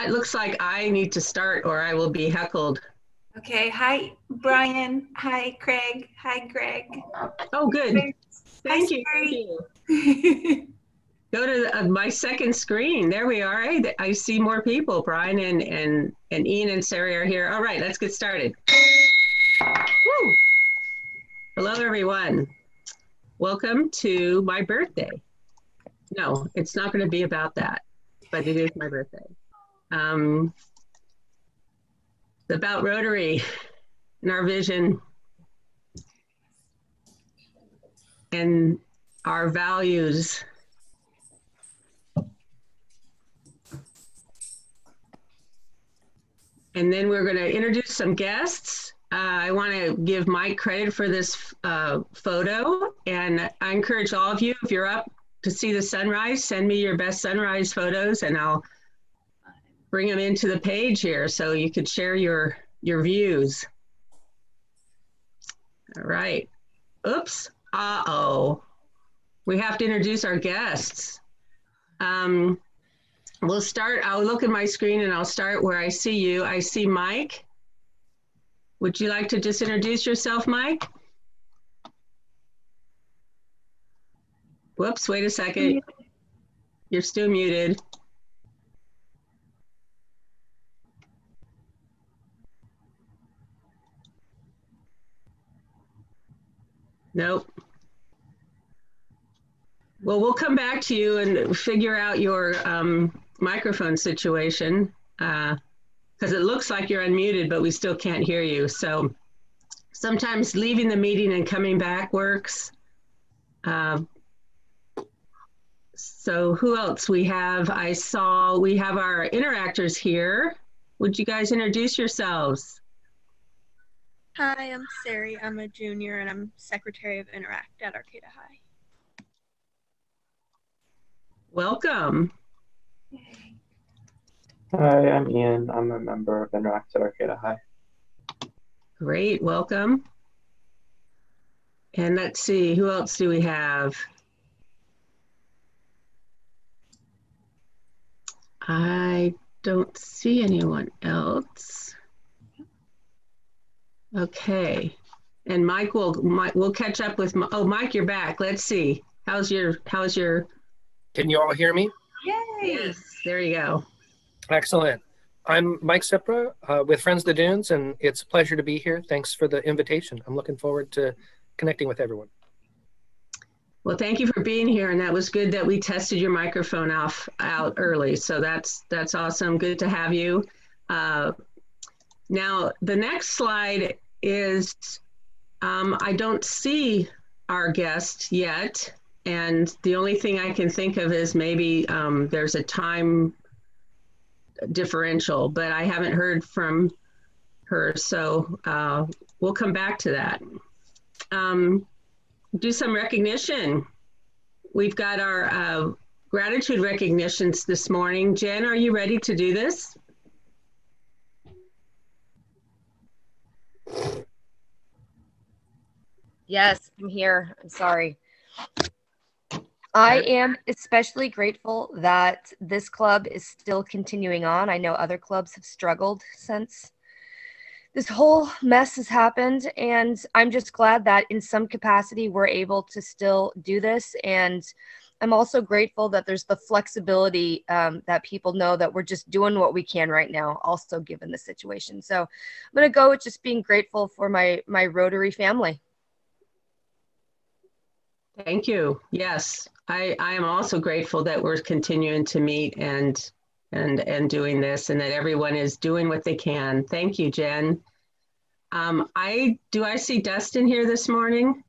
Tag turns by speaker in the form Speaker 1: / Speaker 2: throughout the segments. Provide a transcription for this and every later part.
Speaker 1: it looks like I need to start or I will be heckled.
Speaker 2: Okay. Hi, Brian. Hi, Craig. Hi, Greg.
Speaker 1: Oh, good. Thank you. Go to my second screen. There we are. I see more people. Brian and Ian and Sarah are here. All right, let's get started. Woo. Hello, everyone. Welcome to my birthday. No, it's not going to be about that, but it is my birthday. It's about Rotary and our vision and our values. And then we're going to introduce some guests. I want to give Mike credit for this photo, and I encourage all of you, if you're up to see the sunrise, send me your best sunrise photos and I'll bring them into the page here so you could share your views. All right. Oops. Uh-oh. We have to introduce our guests. We'll start, I'll look at my screen and I'll start where I see you. I see Mike. Would you like to just introduce yourself, Mike? Whoops, wait a second. You're still muted. Nope. Well, we'll come back to you and figure out your microphone situation because it looks like you're unmuted, but we still can't hear you. So sometimes leaving the meeting and coming back works. So who else we have? I saw we have our interactors here. Would you guys introduce yourselves?
Speaker 3: Hi, I'm Sari. I'm a junior and I'm Secretary of Interact at Arcata High.
Speaker 1: Welcome.
Speaker 4: Hi, I'm Ian. I'm a member of Interact at Arcata High.
Speaker 1: Great, welcome. And let's see, who else do we have? I don't see anyone else. Okay, and Mike we'll catch up with. Oh, Mike, you're back. Let's see. How's your?
Speaker 5: Can you all hear me?
Speaker 2: Yay!
Speaker 1: Yes, there you go.
Speaker 5: Excellent. I'm Mike Cipra with Friends of the Dunes, and it's a pleasure to be here. Thanks for the invitation. I'm looking forward to connecting with everyone.
Speaker 1: Well, thank you for being here, and that was good that we tested your microphone out early. So that's awesome. Good to have you. Now, the next slide is I don't see our guest yet, and the only thing I can think of is maybe there's a time differential, but I haven't heard from her, so we'll come back to that. Do some recognition. We've got our gratitude recognitions this morning. Jen, are you ready to do this?
Speaker 6: Yes, I'm here. I'm sorry. I am especially grateful that this club is still continuing on. I know other clubs have struggled since this whole mess has happened, and I'm just glad that in some capacity we're able to still do this. And I'm also grateful that there's the flexibility that people know that we're just doing what we can right now, also given the situation. So I'm going to go with just being grateful for my Rotary family.
Speaker 1: Thank you. Yes, I am also grateful that we're continuing to meet and doing this, and that everyone is doing what they can. Thank you, Jen. Do I see Dustin here this morning?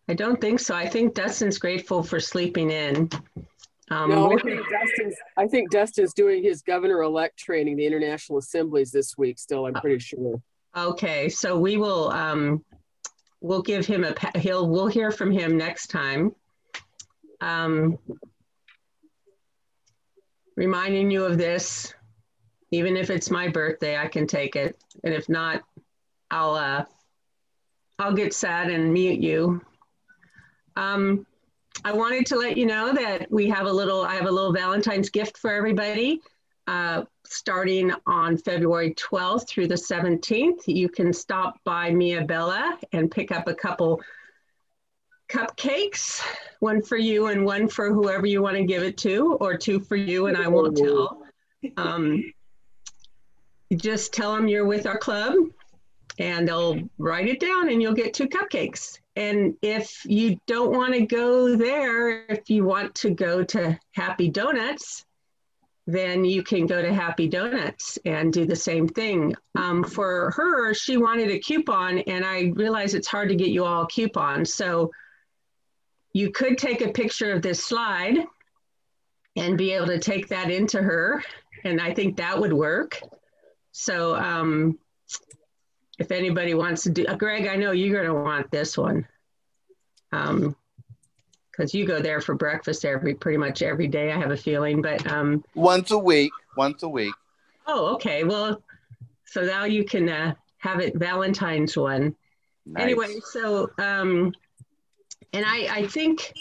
Speaker 1: I don't think so. I think Dustin's grateful for sleeping in.
Speaker 7: No, I think Dustin's doing his governor-elect training, the International Assemblies this week still, I'm pretty sure.
Speaker 1: Okay, so we will, we'll give him we'll hear from him next time. Reminding you of this, even if it's my birthday, I can take it. And if not, I'll get sad and mute you. I wanted to let you know that I have a little Valentine's gift for everybody. Starting on February 12th through the 17th, you can stop by Mia Bella and pick up a couple cupcakes, one for you and one for whoever you want to give it to, or two for you and I won't tell. You just tell them you're with our club and they'll write it down and you'll get 2 cupcakes. And if you don't want to go there, if you want to go to Happy Donuts, then you can go to Happy Donuts and do the same thing. For her, she wanted a coupon, and I realize it's hard to get you all coupons. So you could take a picture of this slide and be able to take that into her, and I think that would work. So if anybody wants to do, Greg, I know you're going to want this one. Because you go there for breakfast pretty much every day, I have a feeling, but
Speaker 8: once a week.
Speaker 1: Oh, okay. Well, so now you can have it Valentine's one. Nice. Anyway, so and I think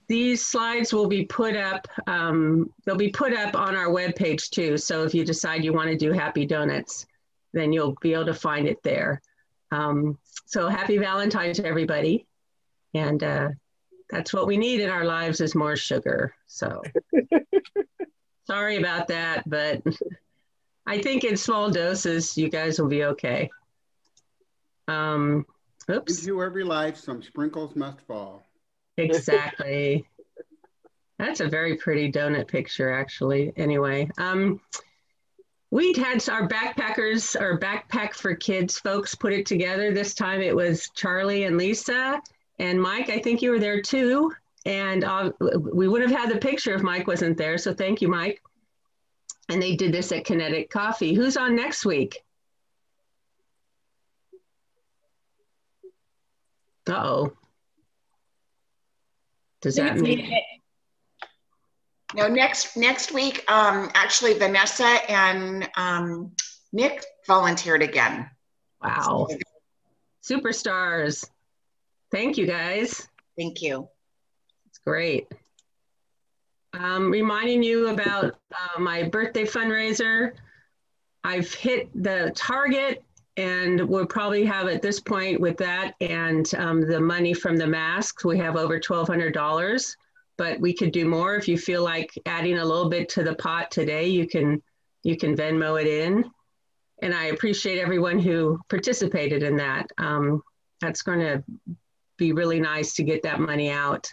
Speaker 1: these slides will be put up. They'll be put up on our webpage too. So if you decide you want to do Happy Donuts, then you'll be able to find it there. So happy Valentine's to everybody, and that's what we need in our lives is more sugar. So sorry about that, but I think in small doses, you guys will be okay. Oops.
Speaker 9: Into every life, some sprinkles must fall.
Speaker 1: Exactly. That's a very pretty donut picture, actually. Anyway, we had our backpackers, our Backpack for Kids folks put it together. This time it was Charlie and Lisa. And Mike, I think you were there too. And we would have had the picture if Mike wasn't there. So thank you, Mike. And they did this at Kinetic Coffee. Who's on next week? Uh-oh. Does that mean?
Speaker 10: No, next week, actually Vanessa and Nick volunteered again.
Speaker 1: Wow. Superstars. Thank you, guys.
Speaker 10: Thank you.
Speaker 1: It's great. Reminding you about my birthday fundraiser. I've hit the target, and we'll probably have at this point with that and the money from the masks, we have over $1,200, but we could do more. If you feel like adding a little bit to the pot today, you can Venmo it in. And I appreciate everyone who participated in that. That's going to be really nice to get that money out.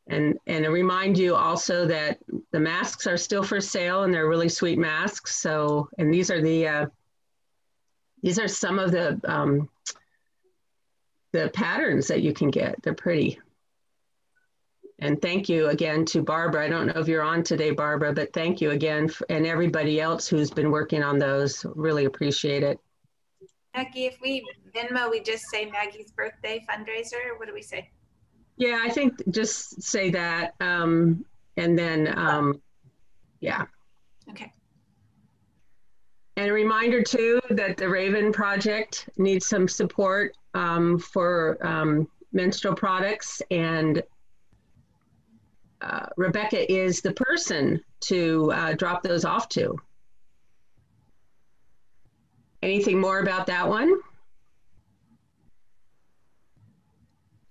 Speaker 1: And to remind you also that the masks are still for sale, and they're really sweet masks. So, and these are some of the patterns that you can get. They're pretty. And thank you again to Barbara. I don't know if you're on today, Barbara, but thank you again, and everybody else who's been working on those. Really appreciate it.
Speaker 2: Maggie, if we Venmo, we just say Maggie's birthday fundraiser. What do we say?
Speaker 1: Yeah, I think just say that, and then, yeah.
Speaker 2: Okay.
Speaker 1: And a reminder too that the Raven Project needs some support for menstrual products, and Rebecca is the person to drop those off to. Anything more about that one?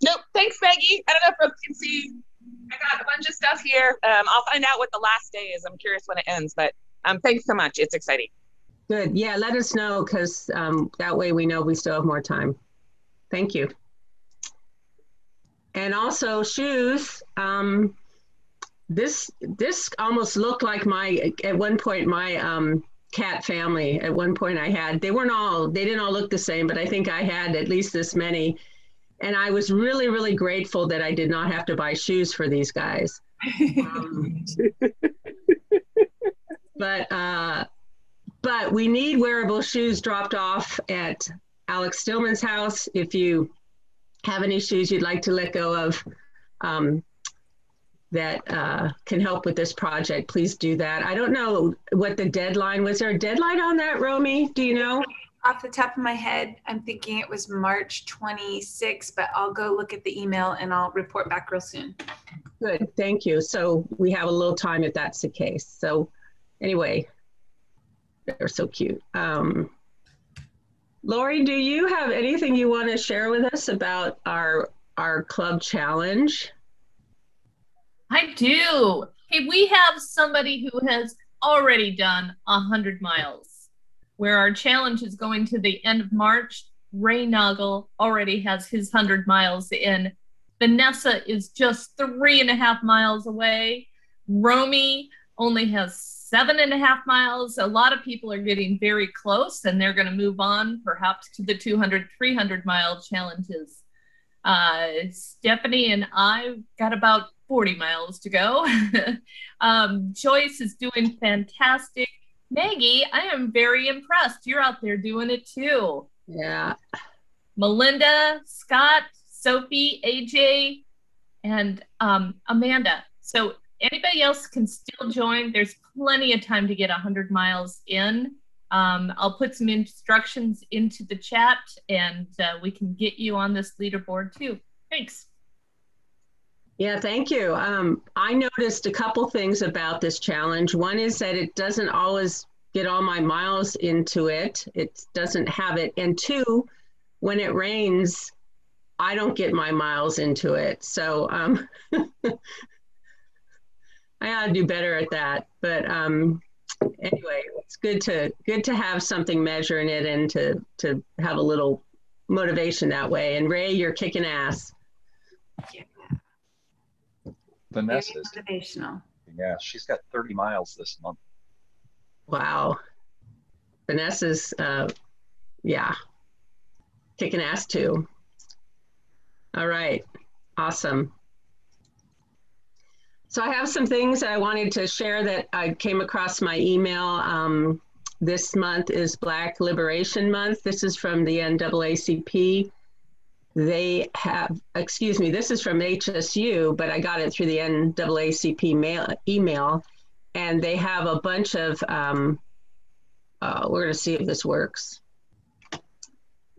Speaker 11: Nope. Thanks, Maggie. I don't know if folks can see. I got a bunch of stuff here. I'll find out what the last day is. I'm curious when it ends, but thanks so much. It's exciting.
Speaker 1: Good. Yeah, let us know, because that way we know we still have more time. Thank you. And also shoes. This almost looked like at one point my cat family. At one point I had, they didn't all look the same, but I think I had at least this many. And I was really, really grateful that I did not have to buy shoes for these guys. But we need wearable shoes dropped off at Alex Stillman's house. If you have any shoes you'd like to let go of that can help with this project, please do that. I don't know what the deadline was. There a deadline on that, Romy? Do you know?
Speaker 2: Off the top of my head, I'm thinking it was March 26th, but I'll go look at the email and I'll report back real soon.
Speaker 1: Good, thank you. So we have a little time if that's the case. So anyway, they're so cute. Lori, do you have anything you want to share with us about our club challenge?
Speaker 8: I do. Hey, we have somebody who has already done 100 miles, where our challenge is going to the end of March. Ray Noggle already has his 100 miles in. Vanessa is just 3.5 miles away. Romy only has 7.5 miles. A lot of people are getting very close, and they're going to move on perhaps to the 200, 300 mile challenges. Stephanie and I got about 40 miles to go. Joyce is doing fantastic. Maggie, I am very impressed. You're out there doing it too.
Speaker 1: Yeah.
Speaker 8: Melinda, Scott, Sophie, AJ, and Amanda. So anybody else can still join. There's plenty of time to get 100 miles in. I'll put some instructions into the chat, and we can get you on this leaderboard too. Thanks.
Speaker 1: Yeah, thank you. I noticed a couple things about this challenge. One is that it doesn't always get all my miles into it. It doesn't have it. And two, when it rains, I don't get my miles into it. So I gotta do better at that. But anyway, it's good to have something measuring it and to have a little motivation that way. And Ray, you're kicking ass.
Speaker 2: Yeah.
Speaker 12: Vanessa's
Speaker 2: motivational.
Speaker 12: Yeah, she's got 30 miles this month.
Speaker 1: Wow. Vanessa's yeah, kicking ass too. All right, awesome. So I have some things I wanted to share that I came across my email. This month is Black Liberation Month. This is from the NAACP. They have, excuse me, this is from HSU, but I got it through the NAACP email, and they have a bunch of, we're gonna see if this works.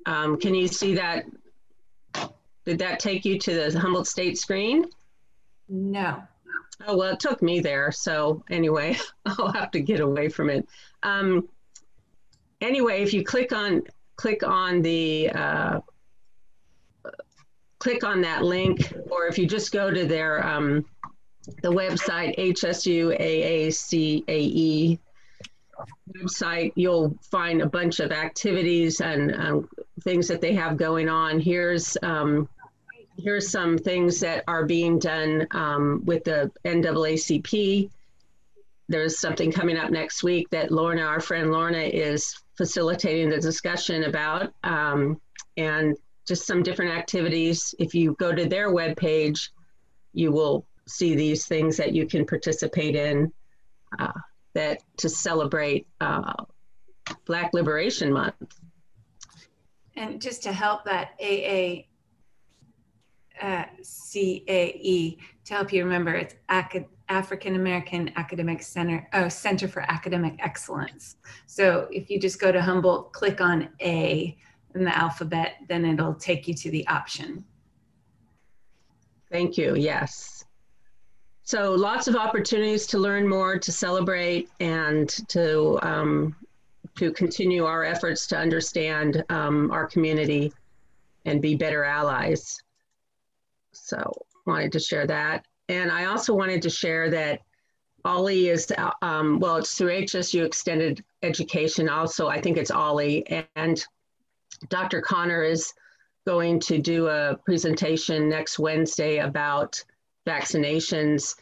Speaker 1: Can you see that? Did that take you to the Humboldt State screen?
Speaker 2: No.
Speaker 1: Oh, well, it took me there. So anyway, I'll have to get away from it. Anyway, if you click on that link, or if you just go to their the website HSUAACAE website, you'll find a bunch of activities and things that they have going on. Here's some things that are being done with the NAACP. There's something coming up next week that Lorna, our friend Lorna, is facilitating the discussion about, and just some different activities. If you go to their webpage, you will see these things that you can participate in that to celebrate Black Liberation Month.
Speaker 2: And just to help that AACAE, to help you remember, it's African American Academic Center, Center for Academic Excellence. So if you just go to Humboldt, click on A in the alphabet, then it'll take you to the option.
Speaker 1: Thank you, yes. So lots of opportunities to learn more, to celebrate, and to continue our efforts to understand our community and be better allies. So wanted to share that. And I also wanted to share that OLLI is, well, it's through HSU Extended Education also, I think it's OLLI, and Dr. Connor is going to do a presentation next Wednesday about vaccinations,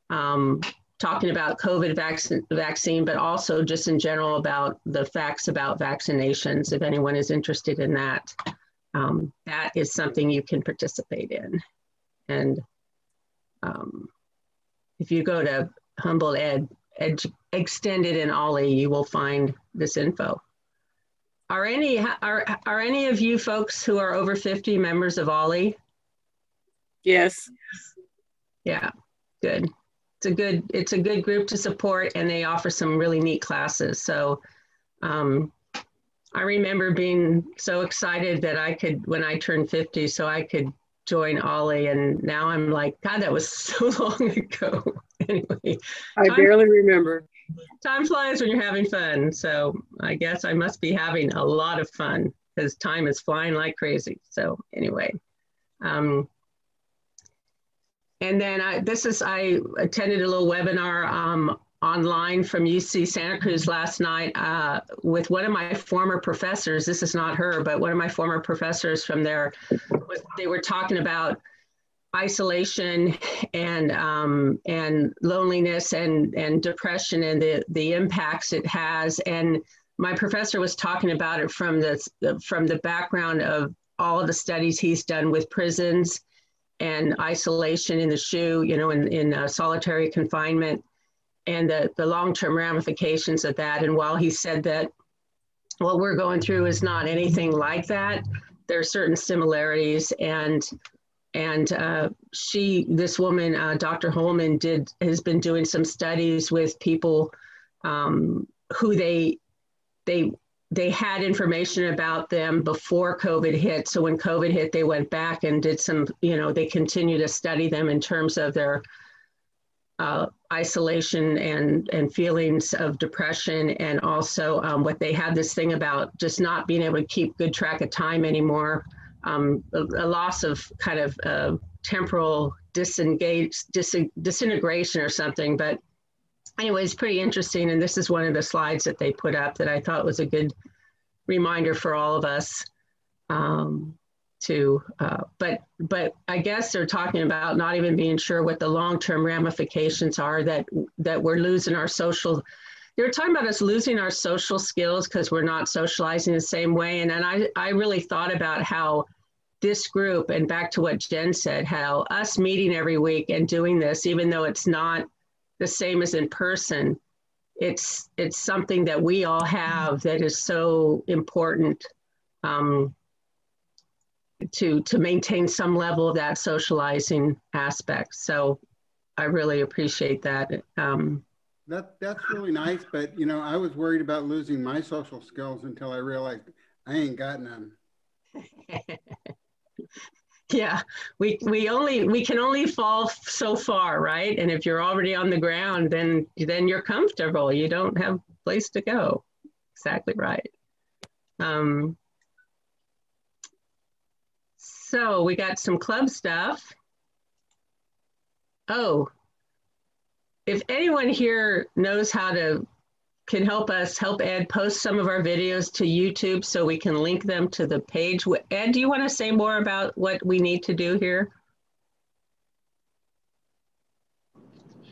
Speaker 1: talking about COVID vaccine, but also just in general about the facts about vaccinations, if anyone is interested in that. That is something you can participate in. And if you go to Humboldt Extended and OLLI, you will find this info. Are any of you folks who are over 50 members of OLLI?
Speaker 7: Yes.
Speaker 1: Yeah, good. It's a good group to support, and they offer some really neat classes. So I remember being so excited that I could, when I turned 50, so I could join Ollie, and now I'm like, God, that was so long ago. Anyway,
Speaker 7: I barely remember.
Speaker 1: Time flies when you're having fun. So I guess I must be having a lot of fun because time is flying like crazy. So anyway, and then I attended a little webinar online from UC Santa Cruz last night with one of my former professors. This is not her, but one of my former professors from there. They were talking about isolation and loneliness and depression and the impacts it has. And my professor was talking about it from the background of all of the studies he's done with prisons and isolation in the SHU, you know, in solitary confinement, and the long-term ramifications of that. And while he said that what we're going through is not anything like that, there are certain similarities. And this woman, Dr. Holman, has been doing some studies with people who they had information about them before COVID hit. So when COVID hit, they went back and did some, you know, they continue to study them in terms of their isolation and feelings of depression, and also what they had this thing about just not being able to keep good track of time anymore. A loss of kind of temporal disintegration or something. But anyway, it's pretty interesting. And this is one of the slides that they put up that I thought was a good reminder for all of us but I guess they're talking about not even being sure what the long-term ramifications are, that we're losing our social. They were talking about us losing our social skills because we're not socializing the same way. And then I really thought about how this group, and back to what Jen said, how us meeting every week and doing this, even though it's not the same as in person, it's something that we all have that is so important to maintain some level of that socializing aspect. So I really appreciate that.
Speaker 9: That's really nice, but you know, I was worried about losing my social skills until I realized I ain't got none.
Speaker 1: Yeah, we can only fall so far, right? And if you're already on the ground, then you're comfortable. You don't have a place to go. Exactly right. So we got some club stuff. Oh, if anyone here knows how to, can help us, help Ed post some of our videos to YouTube so we can link them to the page. Ed, do you want to say more about what we need to do here?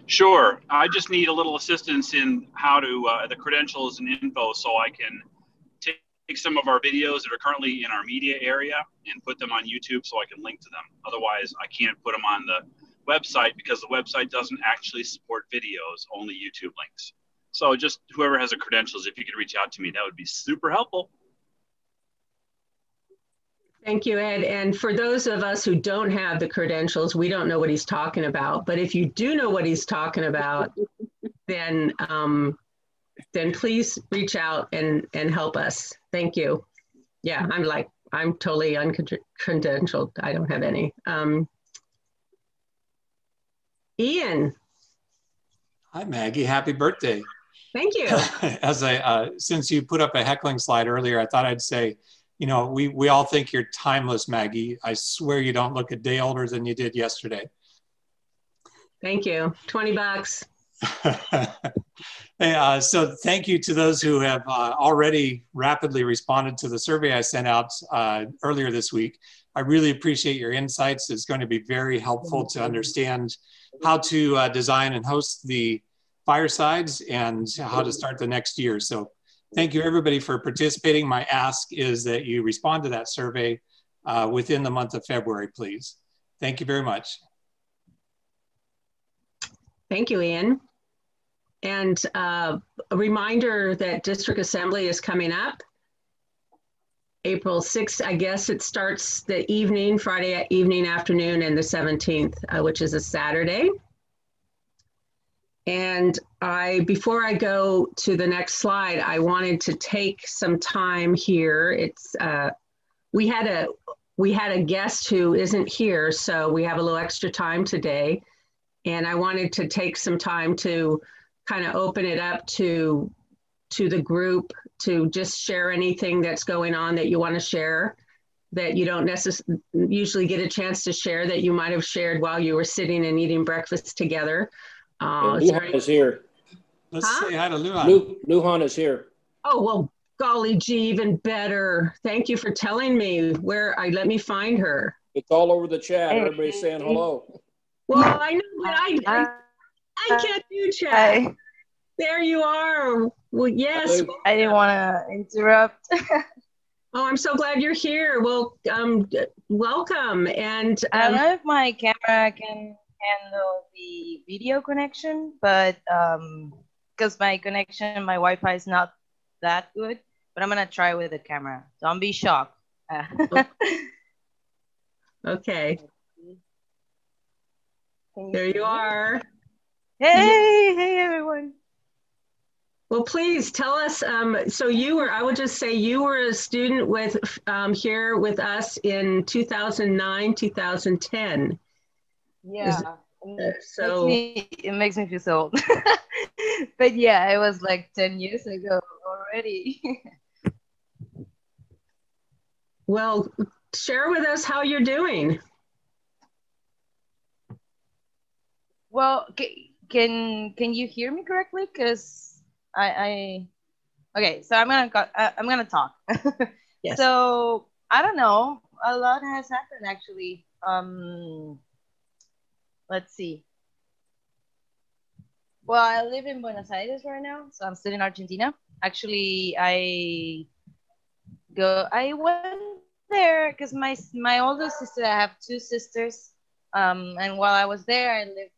Speaker 13: Sure. I just need a little assistance in how to, the credentials and info, so I can take some of our videos that are currently in our media area and put them on YouTube so I can link to them. Otherwise, I can't put them on the website because the website doesn't actually support videos, only YouTube links. So just whoever has the credentials, if you could reach out to me, that would be super helpful.
Speaker 1: Thank you, Ed. And for those of us who don't have the credentials, we don't know what he's talking about. But if you do know what he's talking about, then please reach out and help us. Thank you. Yeah, I'm totally uncredentialed. I don't have any. Ian.
Speaker 14: Hi, Maggie. Happy birthday.
Speaker 1: Thank you.
Speaker 14: Since you put up a heckling slide earlier, I thought I'd say, you know, we all think you're timeless, Maggie. I swear you don't look a day older than you did yesterday.
Speaker 1: Thank you. $20.
Speaker 14: Hey, so thank you to those who have already rapidly responded to the survey I sent out earlier this week. I really appreciate your insights. It's going to be very helpful to understand how to design and host the firesides and how to start the next year. So thank you everybody for participating. My ask is that you respond to that survey within the month of February, please. Thank you very much.
Speaker 1: Thank you, Ian. And a reminder that District Assembly is coming up. April 6th, I guess it starts the evening, Friday evening, afternoon, and the 17th, which is a Saturday. And before I go to the next slide, I wanted to take some time here. It's we had a guest who isn't here, so we have a little extra time today. And I wanted to take some time to kind of open it up to the group to just share anything that's going on that you want to share, that you don't necessarily usually get a chance to share, that you might have shared while you were sitting and eating breakfast together.
Speaker 15: Luhan is here.
Speaker 14: Let's say hi to Luhan.
Speaker 15: Luhan is here.
Speaker 1: Oh, well, golly gee, even better. Thank you for telling me where. Let me find her.
Speaker 15: It's all over the chat. Everybody's saying hello.
Speaker 1: Well, I know, but I can't do chat.
Speaker 16: Hi.
Speaker 1: There you are. Well, yes.
Speaker 16: I didn't want to interrupt.
Speaker 1: Oh, I'm so glad you're here. Well, welcome. And
Speaker 16: I don't know if my camera can handle the video connection, but because my connection, my Wi-Fi is not that good, but I'm gonna try with the camera. Don't be shocked.
Speaker 1: Okay. There you are.
Speaker 16: Hey everyone.
Speaker 1: Well, please tell us, so I would just say you were a student with here with us in 2009, 2010.
Speaker 16: Yeah. It makes me feel so old. But yeah, it was like 10 years ago already.
Speaker 1: Well, share with us how you're doing.
Speaker 16: Well, can you hear me correctly? Because okay, so I'm gonna talk.
Speaker 1: Yes.
Speaker 16: So I don't know, a lot has happened actually. Let's see. Well, I live in Buenos Aires right now, so I'm still in Argentina. Actually, I went there because my older sister, I have two sisters, and while I was there, I lived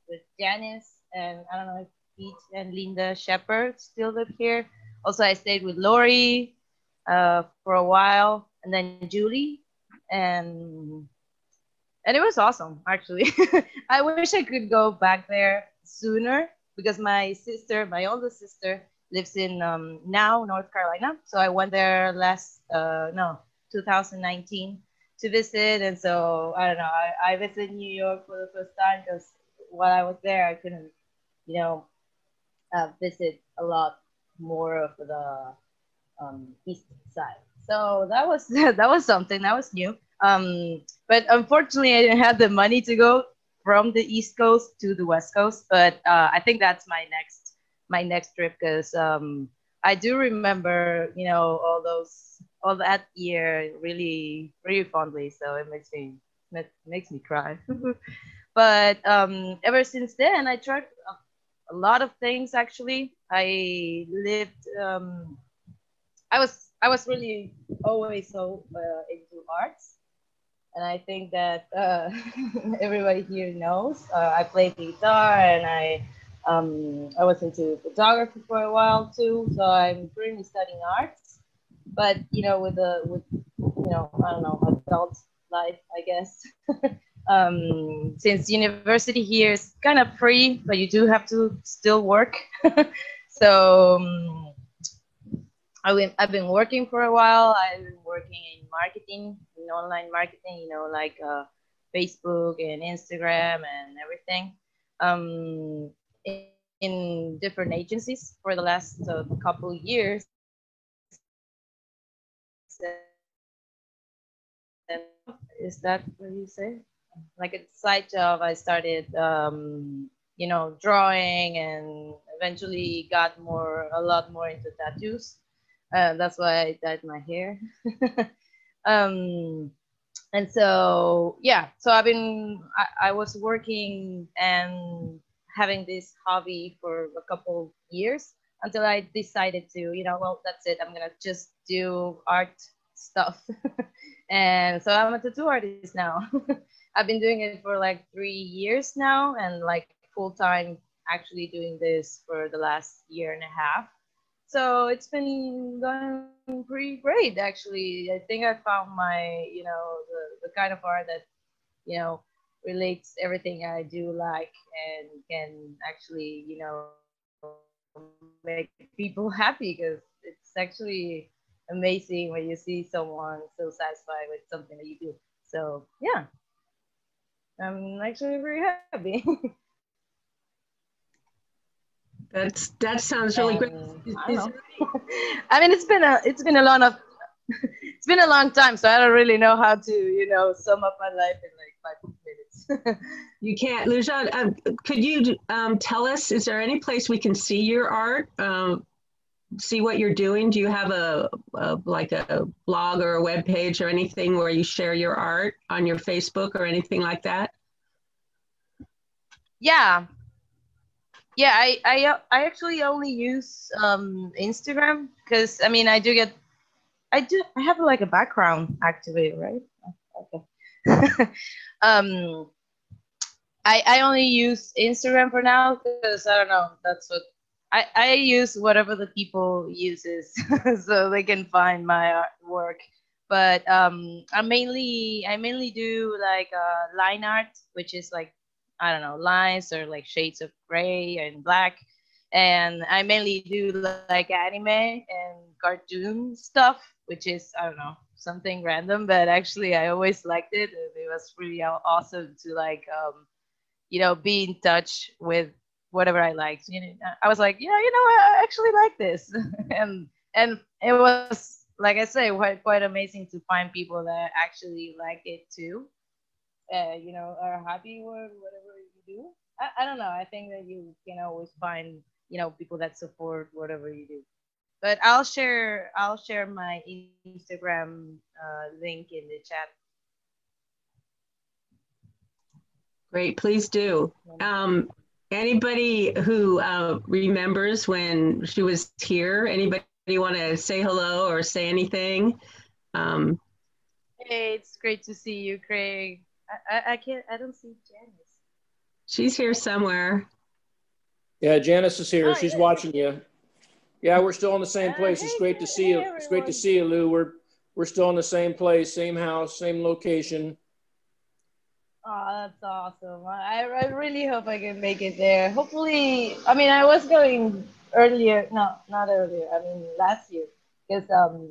Speaker 16: with Janice, and I don't know if Pete and Linda Shepard still live here. Also, I stayed with Lori for a while, and then Julie, and it was awesome, actually. I wish I could go back there sooner because my older sister, lives in now North Carolina. So I went there 2019 to visit, and so I don't know. I visited New York for the first time because while I was there, I couldn't, visit a lot more of the east side. So that was something that was new. But unfortunately, I didn't have the money to go from the East Coast to the West Coast. But I think that's my next trip because I do remember, all that year really, really fondly. So it makes me cry. But ever since then, I tried a lot of things. Actually, I lived. I was really always so into arts. And I think that everybody here knows. I played guitar, and I was into photography for a while too. So I'm currently studying arts, but with I don't know, adult life, I guess. Since university here is kind of free, but you do have to still work. So I've been working for a while. I've been working in marketing, in online marketing, like Facebook and Instagram and everything, in different agencies for the last couple years. Is that what you say? Like a side job, I started, drawing, and eventually got a lot more into tattoos. That's why I dyed my hair. And so, yeah, so I was working and having this hobby for a couple years until I decided to, well, that's it. I'm going to just do art stuff. And so I'm a tattoo artist now. I've been doing it for like 3 years now, and like full time actually doing this for the last year and a half. So it's been going pretty great, actually. I think I found my, the kind of art that, relates everything I do like and can actually, you know, make people happy, because it's actually amazing when you see someone so satisfied with something that you do. So yeah, I'm actually very happy.
Speaker 1: That sounds really great.
Speaker 16: I don't know. I mean, it's been a lot of it's been a long time, so I don't really know how to, you know, sum up my life in like 5 minutes.
Speaker 1: You can't, Lujan, could you tell us, is there any place we can see your art, see what you're doing? Do you have like a blog or a web page or anything where you share your art on your Facebook or anything like that?
Speaker 16: Yeah. Yeah, I actually only use Instagram, because I mean I have like a background activated, right? Okay. I only use Instagram for now, because I don't know, that's what I use, whatever the people uses so they can find my work. But I mainly do like line art, which is like, I don't know, lines or like shades of gray and black. And I mainly do like anime and cartoon stuff, which is, I don't know, something random, but actually I always liked it. It was really awesome to like, you know, be in touch with whatever I liked. You know, I was like, yeah, you know, I actually like this. and it was, like I say, quite amazing to find people that actually like it too. You know, are happy with whatever you do. I don't know. I think that you can always find, you know, people that support whatever you do. But I'll share my Instagram link in the chat.
Speaker 1: Great, please do. Anybody who remembers when she was here? Anybody want to say hello or say anything?
Speaker 16: Hey, it's great to see you, Craig. I don't see Janice.
Speaker 1: She's here somewhere.
Speaker 15: Yeah, Janice is here.
Speaker 16: Oh,
Speaker 15: She's
Speaker 16: yeah.
Speaker 15: watching you. Yeah, we're still in the same place. It's great to see you. It's great to see you, Lou. We're still in the same place, same house, same location.
Speaker 16: Oh, that's awesome. I really hope I can make it there. Hopefully, I mean, I was going earlier. No, not earlier. I mean, last year. Because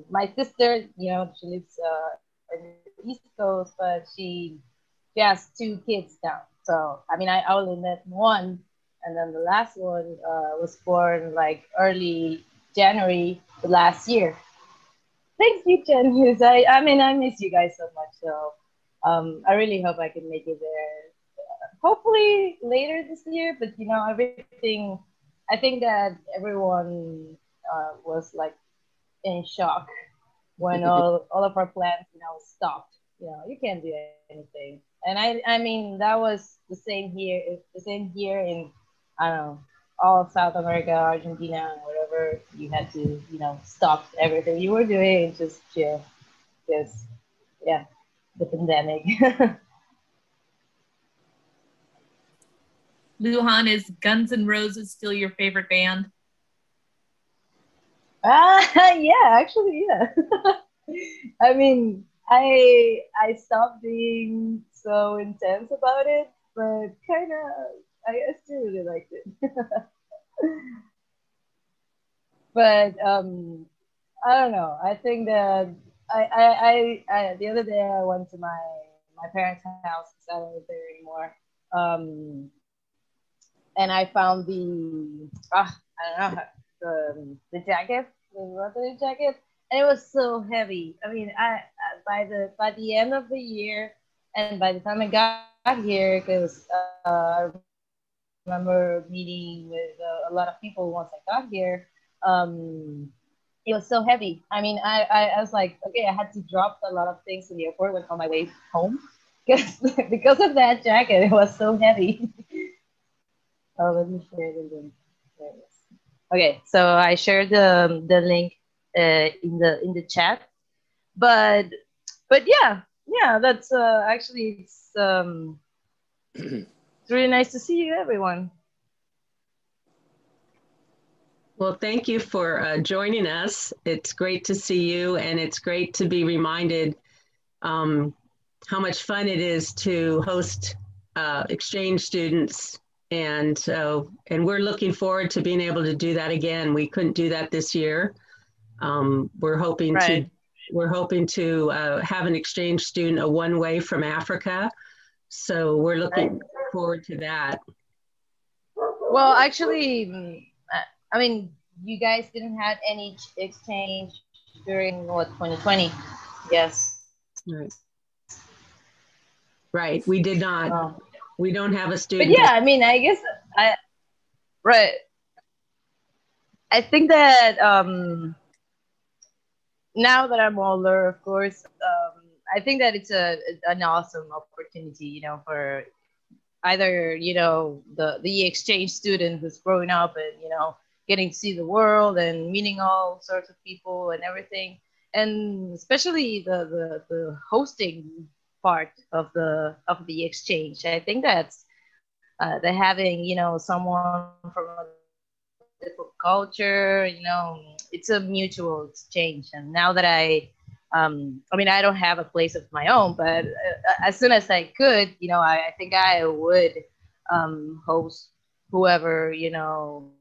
Speaker 16: my sister, you know, she lives in the East Coast, but she has 2 kids now. So, I mean, I only met one. And then the last one was born like early January last year. Thanks, you, Janice. I mean, I miss you guys so much. So I really hope I can make it there. Hopefully later this year, but you know, everything, I think that everyone was like in shock when all of our plans, you know, stopped. You know, you can't do anything. And I mean, that was the same here in, I don't know, all of South America, Argentina, whatever. You had to, you know, stop everything you were doing and just chill. Because, yeah, the pandemic.
Speaker 8: Lujan, is Guns N' Roses still your favorite band?
Speaker 16: Yeah, actually, yeah. I mean, I stopped being so intense about it, but kind of, I still really liked it. But I don't know. I think that I the other day I went to my parents' house because I don't live there anymore. And I found I don't know, the jacket, the Rotary jacket, and it was so heavy. I mean, by the end of the year, and by the time I got here, because I remember meeting with a lot of people once I got here. It was so heavy. I mean, I was like, okay, I had to drop a lot of things in the airport when on my way home because of that jacket. It was so heavy. Oh, let me share the link. There it is. Okay, so I shared the link in the chat. But yeah, that's actually it's really nice to see you, everyone.
Speaker 1: Well, thank you for joining us. It's great to see you, and it's great to be reminded how much fun it is to host exchange students. And so, and we're looking forward to being able to do that again. We couldn't do that this year. We're hoping to have an exchange student a one-way from Africa. So we're looking forward to that.
Speaker 16: Well, actually, I mean, you guys didn't have any exchange during what, 2020? Yes.
Speaker 1: Right. We did not. We don't have a student.
Speaker 16: But yeah, I mean, I guess right. I think that now that I'm older, of course, I think that it's an awesome opportunity, you know, for either, you know, the exchange student who's growing up and, you know, getting to see the world and meeting all sorts of people and everything, and especially the hosting part of the exchange. I think that's the having, you know, someone from a different culture, you know, it's a mutual exchange. And now that I mean, I don't have a place of my own, but as soon as I could, you know, I think I would host whoever, you know,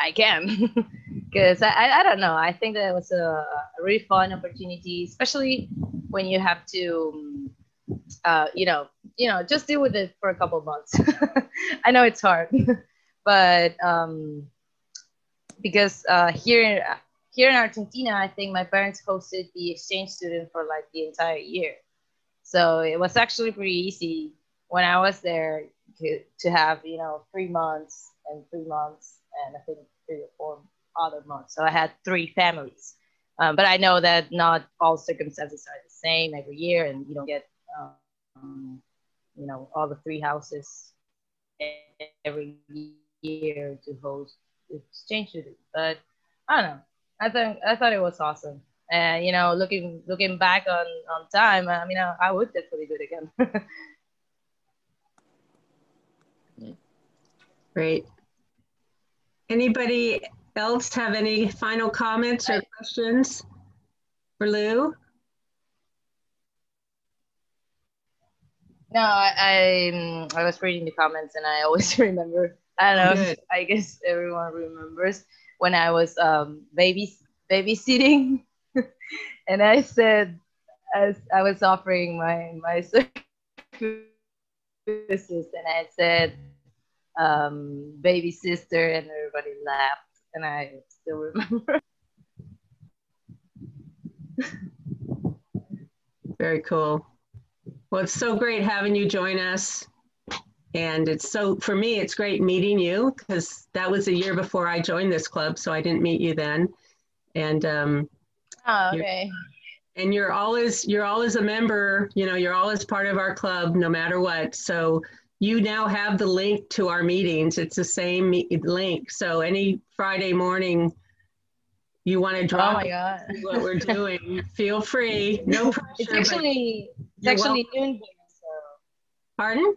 Speaker 16: I can, because I don't know. I think that it was a really fun opportunity, especially when you have to, you know, just deal with it for a couple of months. I know it's hard, but because here in Argentina, I think my parents hosted the exchange student for like the entire year, so it was actually pretty easy when I was there to have, you know, 3 months and 3 months, and I think 3 or 4 other months. So I had 3 families. But I know that not all circumstances are the same every year, and you don't get, you know, all the 3 houses every year to host exchange students. But I don't know. I thought it was awesome. And, you know, looking back on time, I mean, I would definitely do it again.
Speaker 1: Great. Anybody else have any final comments or questions for Lou?
Speaker 16: No, I was reading the comments and I always remember. I don't know. I guess everyone remembers when I was babysitting, and I said, as I was offering my services, and I said, baby sister, and everybody laughed, and I still remember.
Speaker 1: Very cool. Well, it's so great having you join us. And it's so, for me, it's great meeting you, because that was a year before I joined this club, so I didn't meet you then. And
Speaker 16: okay.
Speaker 1: You're always a member, you know, you're always part of our club no matter what. So you now have the link to our meetings. It's the same link. So any Friday morning you want to drop what we're doing, feel free. No pressure.
Speaker 16: It's actually noon here. So.
Speaker 1: Pardon?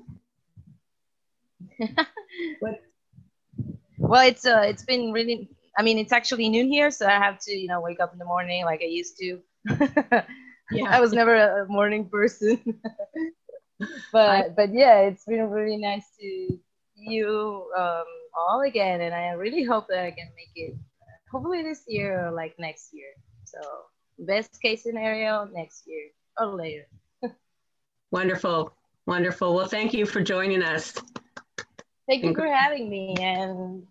Speaker 16: Well, it's been really, I mean, it's actually noon here, so I have to, you know, wake up in the morning like I used to. Yeah, I was never a morning person. but yeah, it's been really nice to see you all again, and I really hope that I can make it hopefully this year or like next year. So best case scenario, next year or later.
Speaker 1: Wonderful. Wonderful. Well, thank you for joining us.
Speaker 16: Thank you for having me, and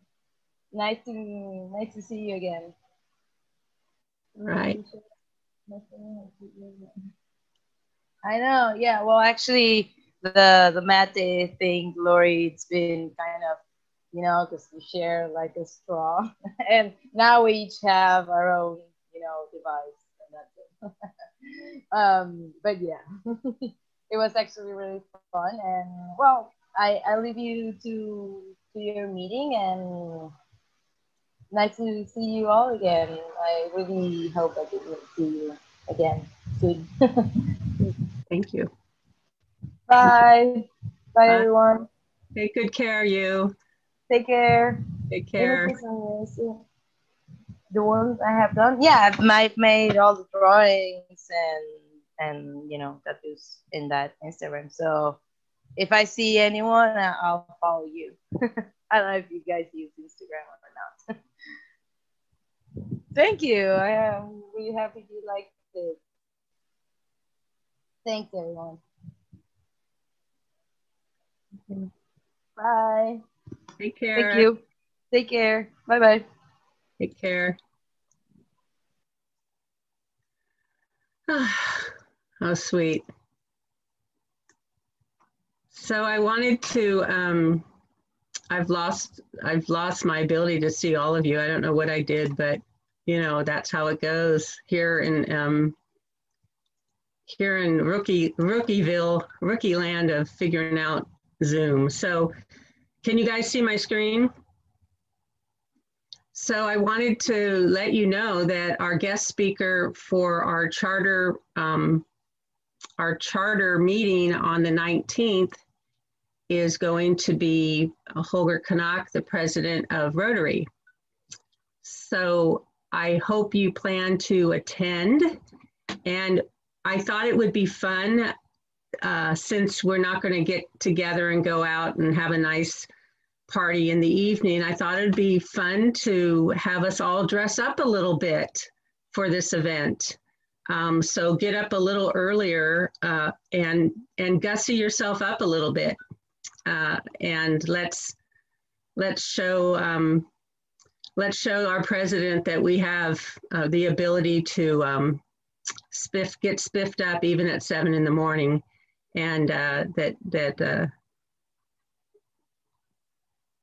Speaker 16: nice to see you again.
Speaker 1: Right.
Speaker 16: I know. Yeah. Well, actually, the mate thing, Lori, it's been kind of, you know, because we share like a straw, and now we each have our own, you know, device, and that's it. But yeah, it was actually really fun, and well, I leave you to your meeting, and nice to see you all again. I really hope I can see you again soon.
Speaker 1: Thank you.
Speaker 16: Bye. Bye, everyone.
Speaker 1: Take good care of you.
Speaker 16: Take care.
Speaker 1: Take care.
Speaker 16: The ones I have done, yeah, I've made all the drawings and tattoos in that Instagram. So if I see anyone, I'll follow you. I don't know if you guys use Instagram or not. Thank you. I am really happy you liked it. Thanks, everyone. Bye.
Speaker 1: Take care.
Speaker 16: Thank you. Take care. Bye-bye.
Speaker 1: Take care. How sweet. So I wanted to, I've lost my ability to see all of you. I don't know what I did, but that's how it goes here in Rookieville, Rookie land of figuring out Zoom. So can you guys see my screen? So I wanted to let you know that our guest speaker for our charter meeting on the 19th is going to be Holger, Knaack, the president of Rotary. So I hope you plan to attend. And I thought it would be fun since we're not going to get together and go out and have a nice party in the evening. I thought it'd be fun to have us all dress up a little bit for this event. So get up a little earlier and gussy yourself up a little bit. And let's show our president that we have the ability to get spiffed up even at 7 in the morning, and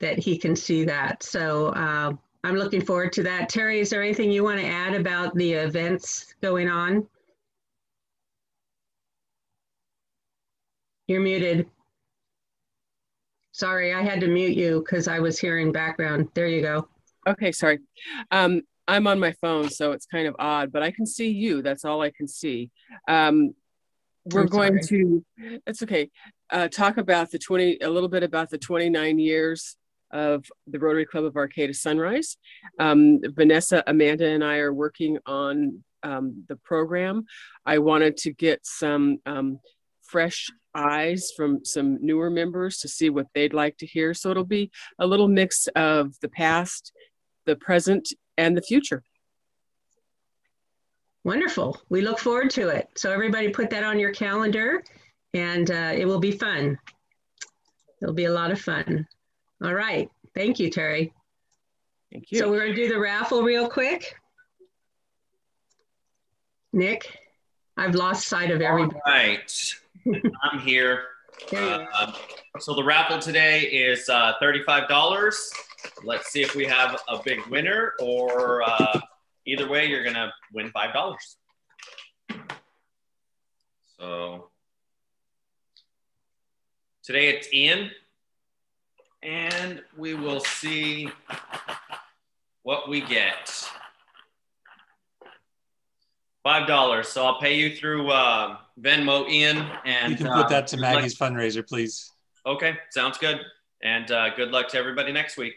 Speaker 1: that he can see that. So I'm looking forward to that. Terry, is there anything you want to add about the events going on? You're muted. Sorry, I had to mute you because I was hearing background. There you go.
Speaker 7: Okay, sorry. I'm on my phone, so it's kind of odd, but I can see you. That's all I can see. We're going to, it's okay, talk about a little bit about the 29 years of the Rotary Club of Arcata Sunrise. Vanessa, Amanda, and I are working on the program. I wanted to get some fresh eyes from some newer members to see what they'd like to hear. So it'll be a little mix of the past, the present, and the future.
Speaker 1: Wonderful. We look forward to it. So everybody put that on your calendar, and it will be fun. It'll be a lot of fun. All right. Thank you, Terry.
Speaker 7: Thank you.
Speaker 1: So we're going to do the raffle real quick. Nick, I've lost sight of everybody.
Speaker 17: All right. I'm here. So the raffle today is $35. Let's see if we have a big winner, or either way, you're going to win $5. So today it's Ian, and we will see what we get. $5. So I'll pay you through Venmo, Ian. And
Speaker 14: you can put that to Maggie's fundraiser, please.
Speaker 17: Okay, sounds good. And good luck to everybody next week.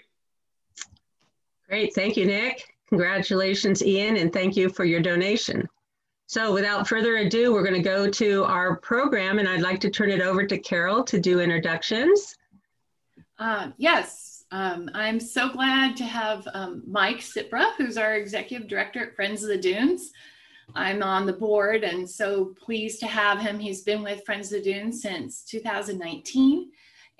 Speaker 1: Great, thank you, Nick. Congratulations, Ian, and thank you for your donation. So without further ado, we're going to go to our program, and I'd like to turn it over to Carol to do introductions.
Speaker 18: Yes, I'm so glad to have Mike Cipra, who's our executive director at Friends of the Dunes. I'm on the board and so pleased to have him. He's been with Friends of the Dunes since 2019.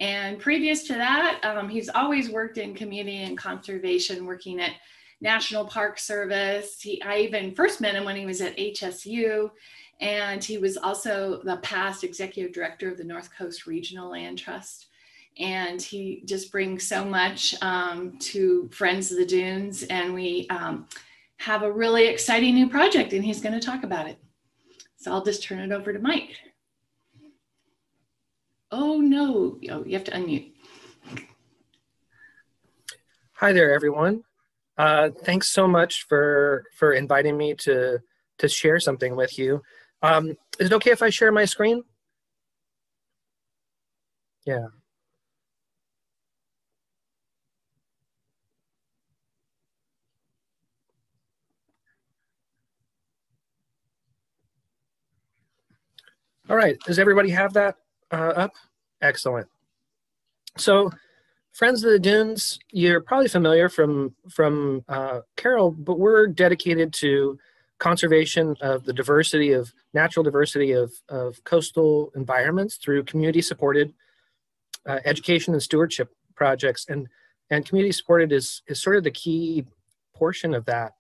Speaker 18: And previous to that, he's always worked in community and conservation, working at National Park Service. I even first met him when he was at HSU, and he was also the past executive director of the North Coast Regional Land Trust. And he just brings so much to Friends of the Dunes, and we have a really exciting new project, and he's going to talk about it. So I'll just turn it over to Mike. Oh no, oh, you have to unmute.
Speaker 5: Hi there, everyone. Thanks so much for inviting me to share something with you. Is it okay if I share my screen? Yeah. All right, does everybody have that up? Excellent. So Friends of the Dunes, you're probably familiar from Carol, but we're dedicated to conservation of the diversity of natural diversity of coastal environments through community-supported education and stewardship projects, and community-supported is sort of the key portion of that.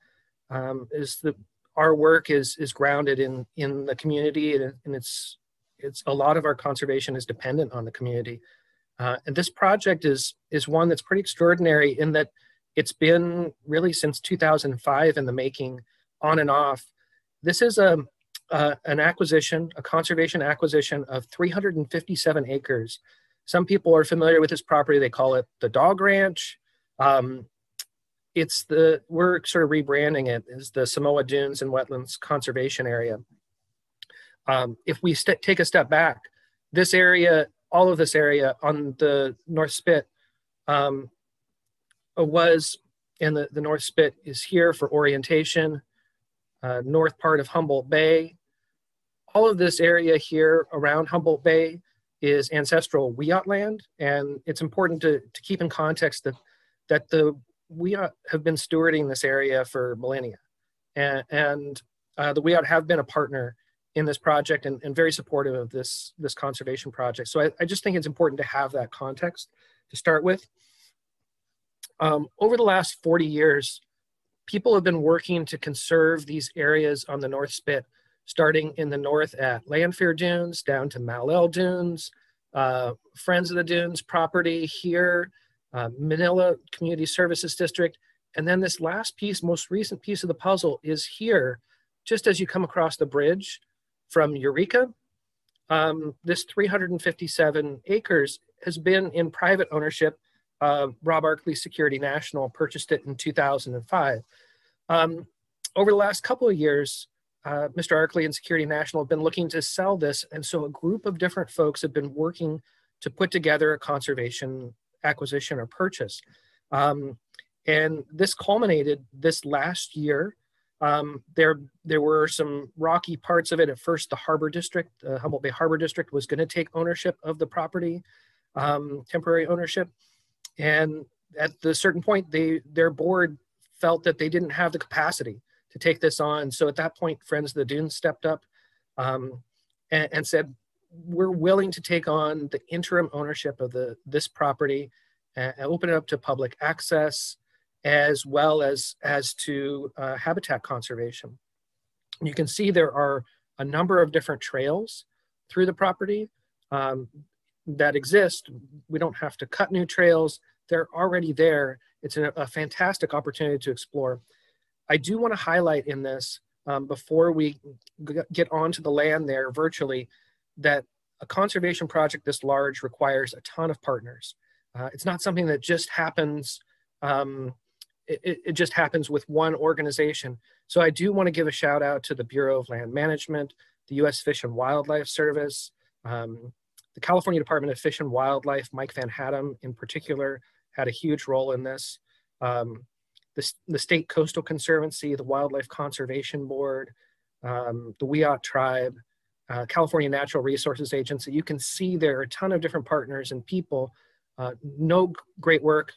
Speaker 5: Our work is grounded in the community, and it's a lot of our conservation is dependent on the community. And this project is one that's pretty extraordinary in that it's been really since 2005 in the making, on and off. This is an acquisition, a conservation acquisition of 357 acres. Some people are familiar with this property. They call it the Dog Ranch. We're sort of rebranding it as the Samoa Dunes and Wetlands Conservation Area. If we take a step back, this area, all of this area on the North Spit was, and the North Spit is here for orientation, north part of Humboldt Bay. All of this area here around Humboldt Bay is ancestral Wiyot land, and it's important to keep in context that the Wiyot have been stewarding this area for millennia, and the Wiyot have been a partner in this project and very supportive of this conservation project. So I just think it's important to have that context to start with. Over the last 40 years, people have been working to conserve these areas on the North Spit, starting in the north at Lanfear Dunes, down to Malel Dunes, Friends of the Dunes property here, Manila Community Services District, and then this last piece, most recent piece of the puzzle is here, just as you come across the bridge from Eureka. This 357 acres has been in private ownership. Rob Arkley Security National purchased it in 2005. Over the last couple of years, Mr. Arkley and Security National have been looking to sell this, and so a group of different folks have been working to put together a conservation acquisition or purchase. And this culminated this last year. There were some rocky parts of it. At first, the Harbor District, Humboldt Bay Harbor District, was going to take ownership of the property, temporary ownership. And at a certain point, their board felt that they didn't have the capacity to take this on. So at that point, Friends of the Dunes stepped up and said, we're willing to take on the interim ownership of this property and open it up to public access, as well as to habitat conservation. You can see there are a number of different trails through the property that exist. We don't have to cut new trails. They're already there. It's a fantastic opportunity to explore. I do want to highlight in this, before we get onto the land there virtually, that a conservation project this large requires a ton of partners. It's not something that just happens, it just happens with one organization. So I do want to give a shout out to the Bureau of Land Management, the U.S. Fish and Wildlife Service, the California Department of Fish and Wildlife, Mike Van Hattem in particular, had a huge role in this. The State Coastal Conservancy, the Wildlife Conservation Board, the Wiyot Tribe, California Natural Resources Agency. You can see there are a ton of different partners and people. No great work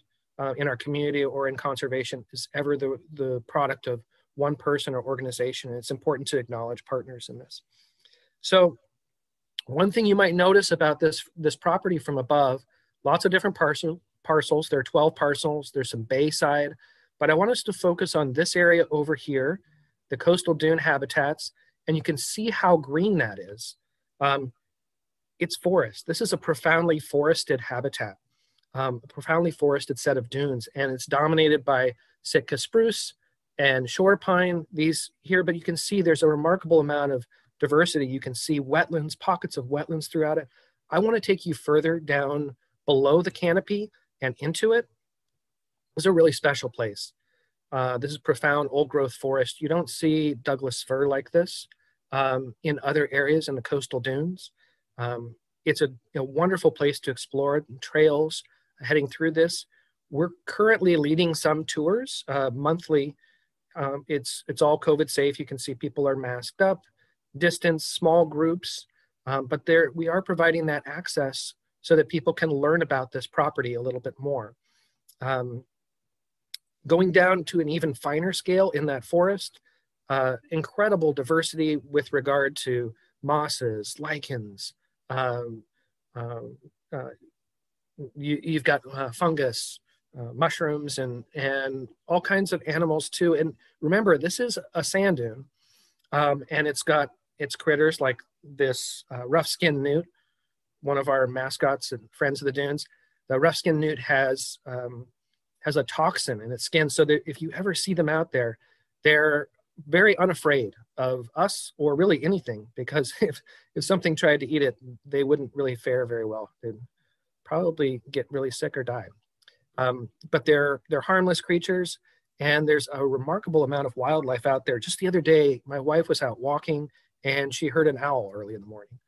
Speaker 5: in our community or in conservation is ever the product of one person or organization. And it's important to acknowledge partners in this. So one thing you might notice about this property from above, lots of different parcels. There are 12 parcels. There's some bayside, but I want us to focus on this area over here, the coastal dune habitats, and you can see how green that is. It's forest. This is a profoundly forested habitat, a profoundly forested set of dunes, and it's dominated by Sitka spruce and shore pine, these here, but you can see there's a remarkable amount of diversity. You can see wetlands, pockets of wetlands throughout it. I want to take you further down below the canopy and into it. This is a really special place. This is profound old growth forest. You don't see Douglas fir like this in other areas in the coastal dunes. It's a wonderful place to explore, trails heading through this. We're currently leading some tours monthly. It's all COVID safe. You can see people are masked up, distance, small groups. But we are providing that access so that people can learn about this property a little bit more. Going down to an even finer scale in that forest, incredible diversity with regard to mosses, lichens. You've got fungus, mushrooms, and all kinds of animals too. And remember, this is a sand dune, and it's got its critters like this rough-skinned newt, one of our mascots and friends of the dunes. The rough-skinned newt has a toxin in its skin, so that if you ever see them out there, they're very unafraid of us or really anything, because if something tried to eat it, they wouldn't really fare very well. They'd probably get really sick or die. But they're harmless creatures, and there's a remarkable amount of wildlife out there. Just the other day, my wife was out walking and she heard an owl early in the morning.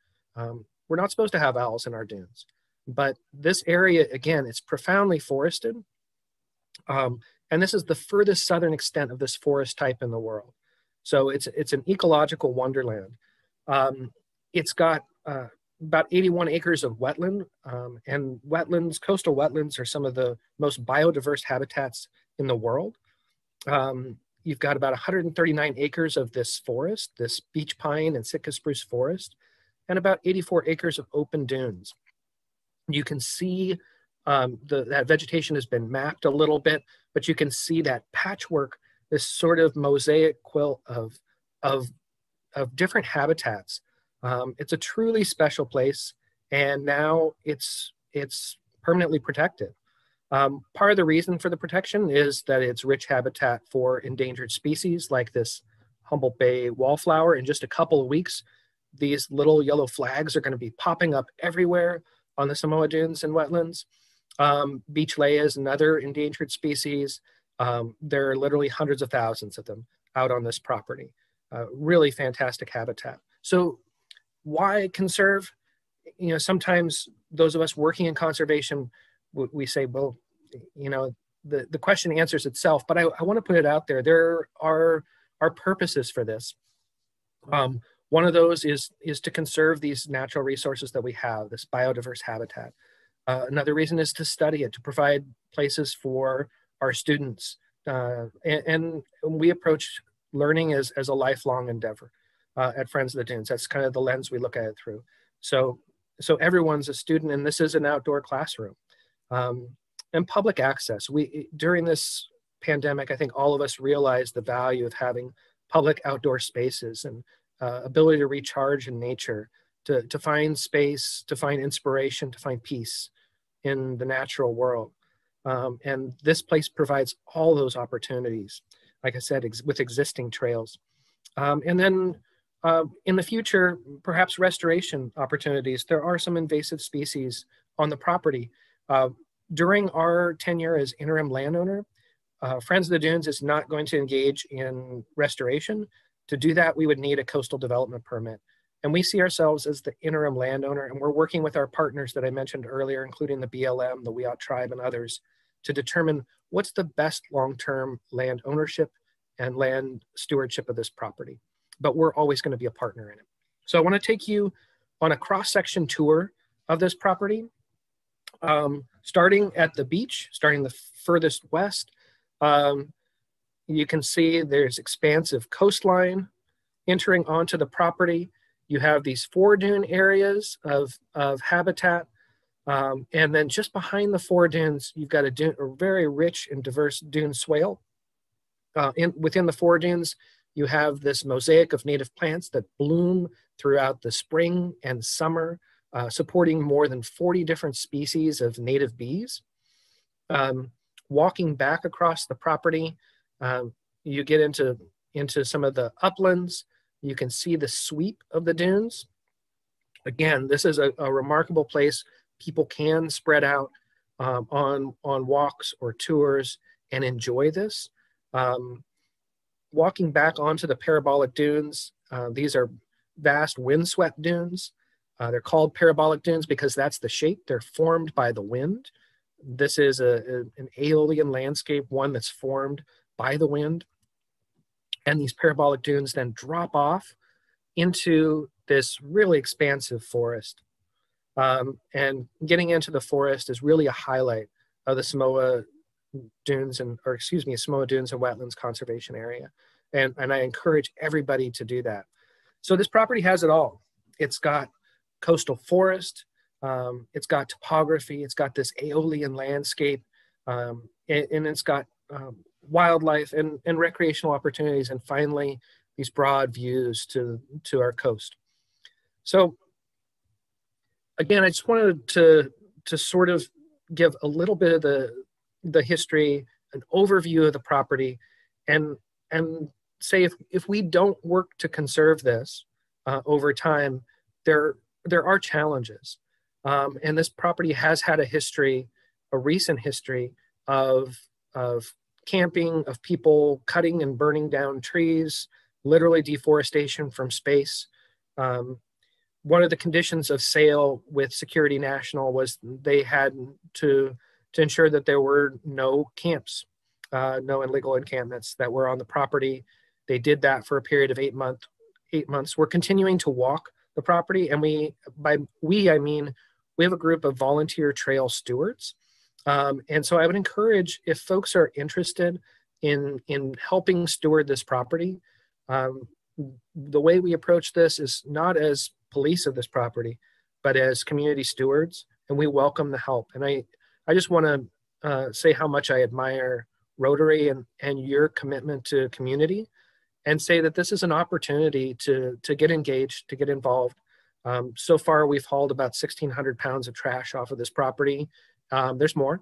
Speaker 5: We're not supposed to have owls in our dunes, but this area, again, it's profoundly forested. And this is the furthest southern extent of this forest type in the world. So it's an ecological wonderland. It's got about 81 acres of wetland, and wetlands, coastal wetlands, are some of the most biodiverse habitats in the world. You've got about 139 acres of this forest, this beech pine and Sitka spruce forest, and about 84 acres of open dunes. You can see that vegetation has been mapped a little bit, but you can see that patchwork, this sort of mosaic quilt of different habitats. It's a truly special place, and now it's permanently protected. Part of the reason for the protection is that it's rich habitat for endangered species like this Humboldt Bay wallflower. In just a couple of weeks, these little yellow flags are going to be popping up everywhere on the Samoa dunes and wetlands. Beach lea is another endangered species. There are literally hundreds of thousands of them out on this property. Really fantastic habitat. So why conserve? You know, sometimes those of us working in conservation, we say, well, you know, the question answers itself, but I want to put it out there. There are purposes for this. One of those is to conserve these natural resources that we have, this biodiverse habitat. Another reason is to study it, to provide places for our students. And we approach learning as a lifelong endeavor at Friends of the Dunes. That's kind of the lens we look at it through. So everyone's a student, and this is an outdoor classroom. And public access. During this pandemic, I think all of us realized the value of having public outdoor spaces and ability to recharge in nature, to find space, to find inspiration, to find peace in the natural world. And this place provides all those opportunities, like I said, with existing trails. And then in the future, perhaps restoration opportunities. There are some invasive species on the property. During our tenure as interim landowner, Friends of the Dunes is not going to engage in restoration. To do that, we would need a coastal development permit. And we see ourselves as the interim landowner, and we're working with our partners that I mentioned earlier, including the BLM, the Wiyot Tribe, and others, to determine what's the best long-term land ownership and land stewardship of this property. But we're always going to be a partner in it. So I want to take you on a cross-section tour of this property, starting at the beach, starting the furthest west. You can see there's expansive coastline entering onto the property. You have these foredune areas of habitat. And then just behind the foredunes, you've got a very rich and diverse dune swale. Within the foredunes, you have this mosaic of native plants that bloom throughout the spring and summer, supporting more than 40 different species of native bees. Walking back across the property, you get into some of the uplands. You can see the sweep of the dunes. Again, this is a remarkable place. People can spread out on walks or tours and enjoy this. Walking back onto the parabolic dunes, these are vast windswept dunes. They're called parabolic dunes because that's the shape. They're formed by the wind. This is an aeolian landscape, one that's formed by the wind. And these parabolic dunes then drop off into this really expansive forest. And getting into the forest is really a highlight of the Samoa Dunes Samoa Dunes and Wetlands Conservation Area. And I encourage everybody to do that. So this property has it all. It's got coastal forest, it's got topography, it's got this Aeolian landscape, and it's got wildlife and recreational opportunities, and finally, these broad views to our coast. So again, I just wanted to sort of give a little bit of the history, an overview of the property, and say if we don't work to conserve this over time, there are challenges. And this property has had a recent history of camping, of people cutting and burning down trees, literally deforestation from space. One of the conditions of sale with Security National was they had to ensure that there were no camps, no illegal encampments that were on the property. They did that for a period of 8 months. We're continuing to walk the property, and I mean we have a group of volunteer trail stewards. And so I would encourage, if folks are interested in helping steward this property, the way we approach this is not as police of this property, but as community stewards, and we welcome the help. And I just want to say how much I admire Rotary and your commitment to community, and say that this is an opportunity to get engaged, to get involved. So far, we've hauled about 1,600 pounds of trash off of this property. There's more,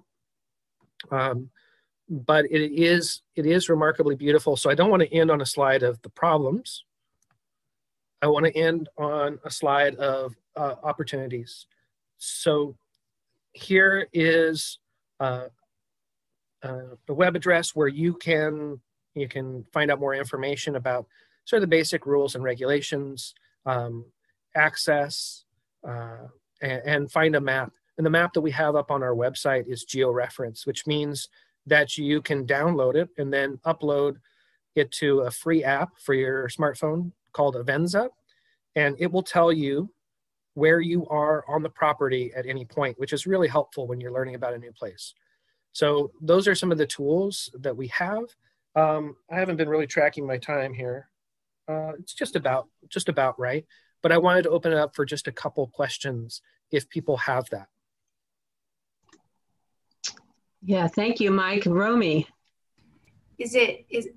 Speaker 5: but it is remarkably beautiful. So I don't want to end on a slide of the problems. I want to end on a slide of opportunities. So here is the web address where you can find out more information about sort of the basic rules and regulations, access, and find a map. And the map that we have up on our website is georeference, which means that you can download it and then upload it to a free app for your smartphone called Avenza, and it will tell you where you are on the property at any point, which is really helpful when you're learning about a new place. So those are some of the tools that we have. I haven't been really tracking my time here. It's just about right, but I wanted to open it up for just a couple questions if people have that.
Speaker 1: Yeah, thank you, Mike. Romy.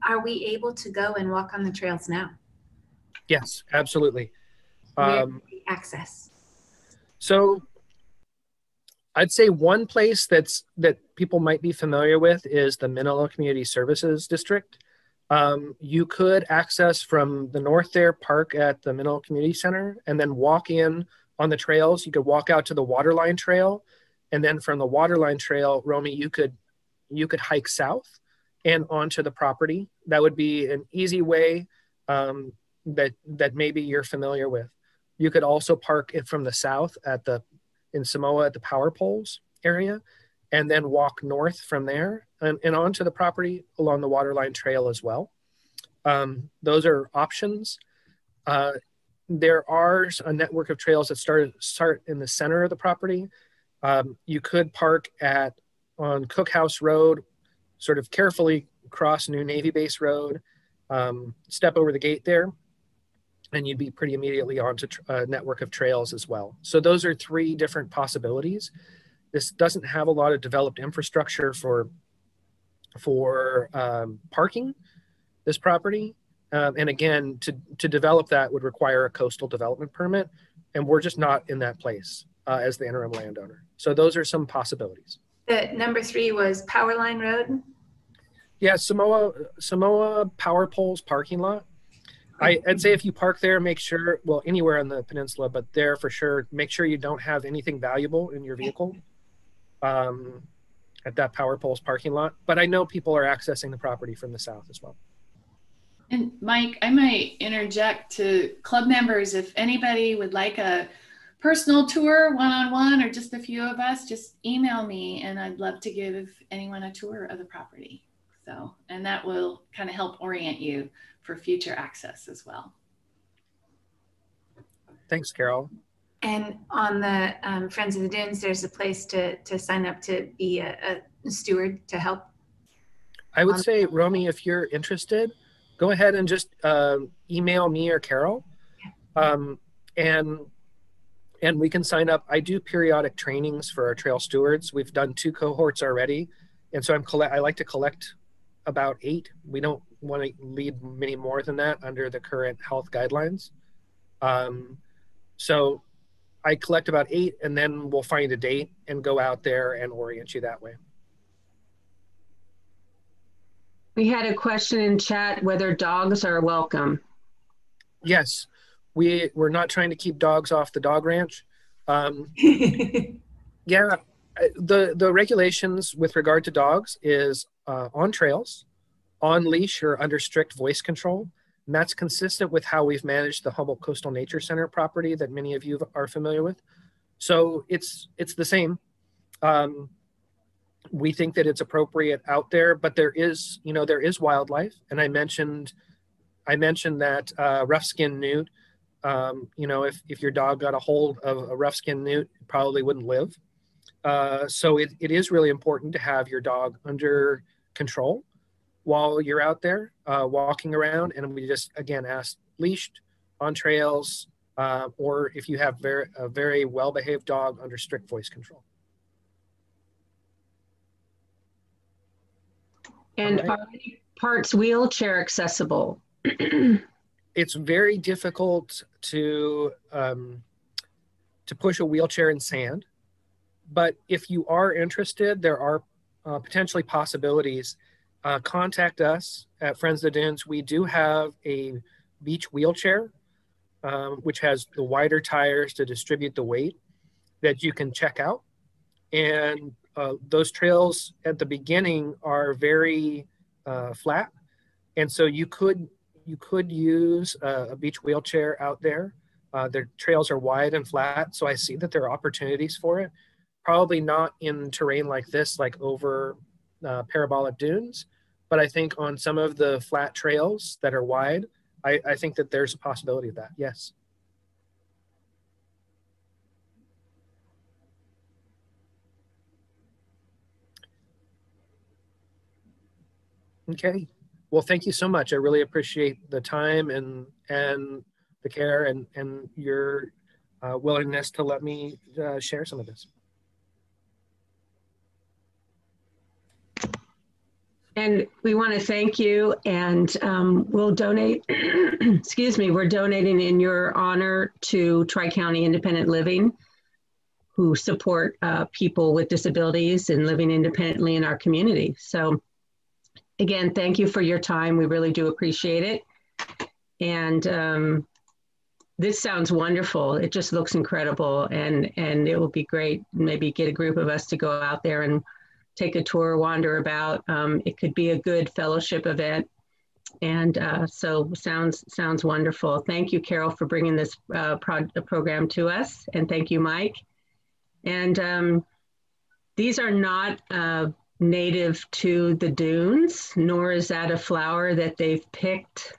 Speaker 2: Are we able to go and walk on the trails now?
Speaker 5: Yes, absolutely.
Speaker 2: Access.
Speaker 5: So I'd say one place that people might be familiar with is the Manila Community Services District. You could access from the north there, park at the Manila Community Center, and then walk in on the trails. You could walk out to the Waterline Trail, and then from the Waterline Trail, Romy, you could hike south and onto the property. That would be an easy way that maybe you're familiar with. You could also park it from the south in Samoa at the power poles area, and then walk north from there and onto the property along the Waterline Trail as well. Those are options. There are a network of trails that start in the center of the property. You could park on Cookhouse Road, sort of carefully cross New Navy Base Road, step over the gate there, and you'd be pretty immediately onto a network of trails as well. So those are 3 different possibilities. This doesn't have a lot of developed infrastructure for parking this property. And again, to develop that would require a coastal development permit, and we're just not in that place as the interim landowner. So those are some possibilities.
Speaker 2: The number 3 was Powerline Road?
Speaker 5: Yeah, Samoa Power Poles parking lot. I'd say if you park there, make sure, well, anywhere on the peninsula, but there for sure, make sure you don't have anything valuable in your vehicle at that Power Poles parking lot. But I know people are accessing the property from the south as well.
Speaker 18: And Mike, I might interject to club members, if anybody would like a personal tour, one-on-one, or just a few of us, just email me and I'd love to give anyone a tour of the property. So, and that will kind of help orient you for future access as well.
Speaker 5: Thanks, Carol.
Speaker 2: And on the Friends of the Dunes, there's a place to sign up to be a steward to help.
Speaker 5: I would say, Romy, if you're interested, go ahead and just email me or Carol, and we can sign up. I do periodic trainings for our trail stewards. We've done 2 cohorts already, and so I like to collect about 8. We don't want to lead many more than that under the current health guidelines. So I collect about 8, and then we'll find a date and go out there and orient you that way.
Speaker 1: We had a question in chat whether dogs are welcome.
Speaker 5: Yes, we're not trying to keep dogs off the dog ranch. Yeah, the regulations with regard to dogs is on trails, on leash or under strict voice control. And that's consistent with how we've managed the Humboldt Coastal Nature Center property that many of you are familiar with. So it's the same. We think that it's appropriate out there, but there is wildlife. And I mentioned that rough-skinned newt, if your dog got a hold of a rough-skinned newt, it probably wouldn't live. So it is really important to have your dog under control while you're out there walking around. And we just, again, ask leashed on trails, or if you have a very well-behaved dog, under strict voice control.
Speaker 1: And are any parts wheelchair accessible?
Speaker 5: It's very difficult to push a wheelchair in sand, but if you are interested, there are potentially possibilities. Contact us at Friends of the Dunes. We do have a beach wheelchair, which has the wider tires to distribute the weight, that you can check out. And those trails at the beginning are very flat. And so you could use a beach wheelchair out there. Their trails are wide and flat, so I see that there are opportunities for it. Probably not in terrain like this, like over parabolic dunes, but I think on some of the flat trails that are wide, I think that there's a possibility of that, yes. Okay. Well, thank you so much. I really appreciate the time and the care and your willingness to let me share some of this.
Speaker 1: And we want to thank you, and we'll donate, excuse me, we're donating in your honor to Tri-County Independent Living, who support people with disabilities and living independently in our community. So again, thank you for your time. We really do appreciate it. And this sounds wonderful. It just looks incredible. And it will be great. Maybe get a group of us to go out there and take a tour, wander about. It could be a good fellowship event. And so sounds wonderful. Thank you, Carol, for bringing this program to us. And thank you, Mike. And these are not native to the dunes, nor is that a flower that they've picked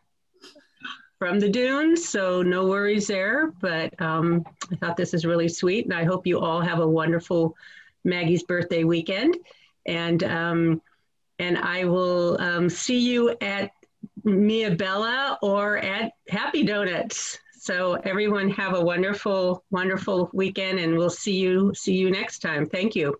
Speaker 1: from the dunes, so no worries there. But I thought this is really sweet, and I hope you all have a wonderful Maggie's birthday weekend. And I will see you at Mia Bella or at Happy Donuts. So everyone have a wonderful, wonderful weekend, and we'll see you next time. Thank you.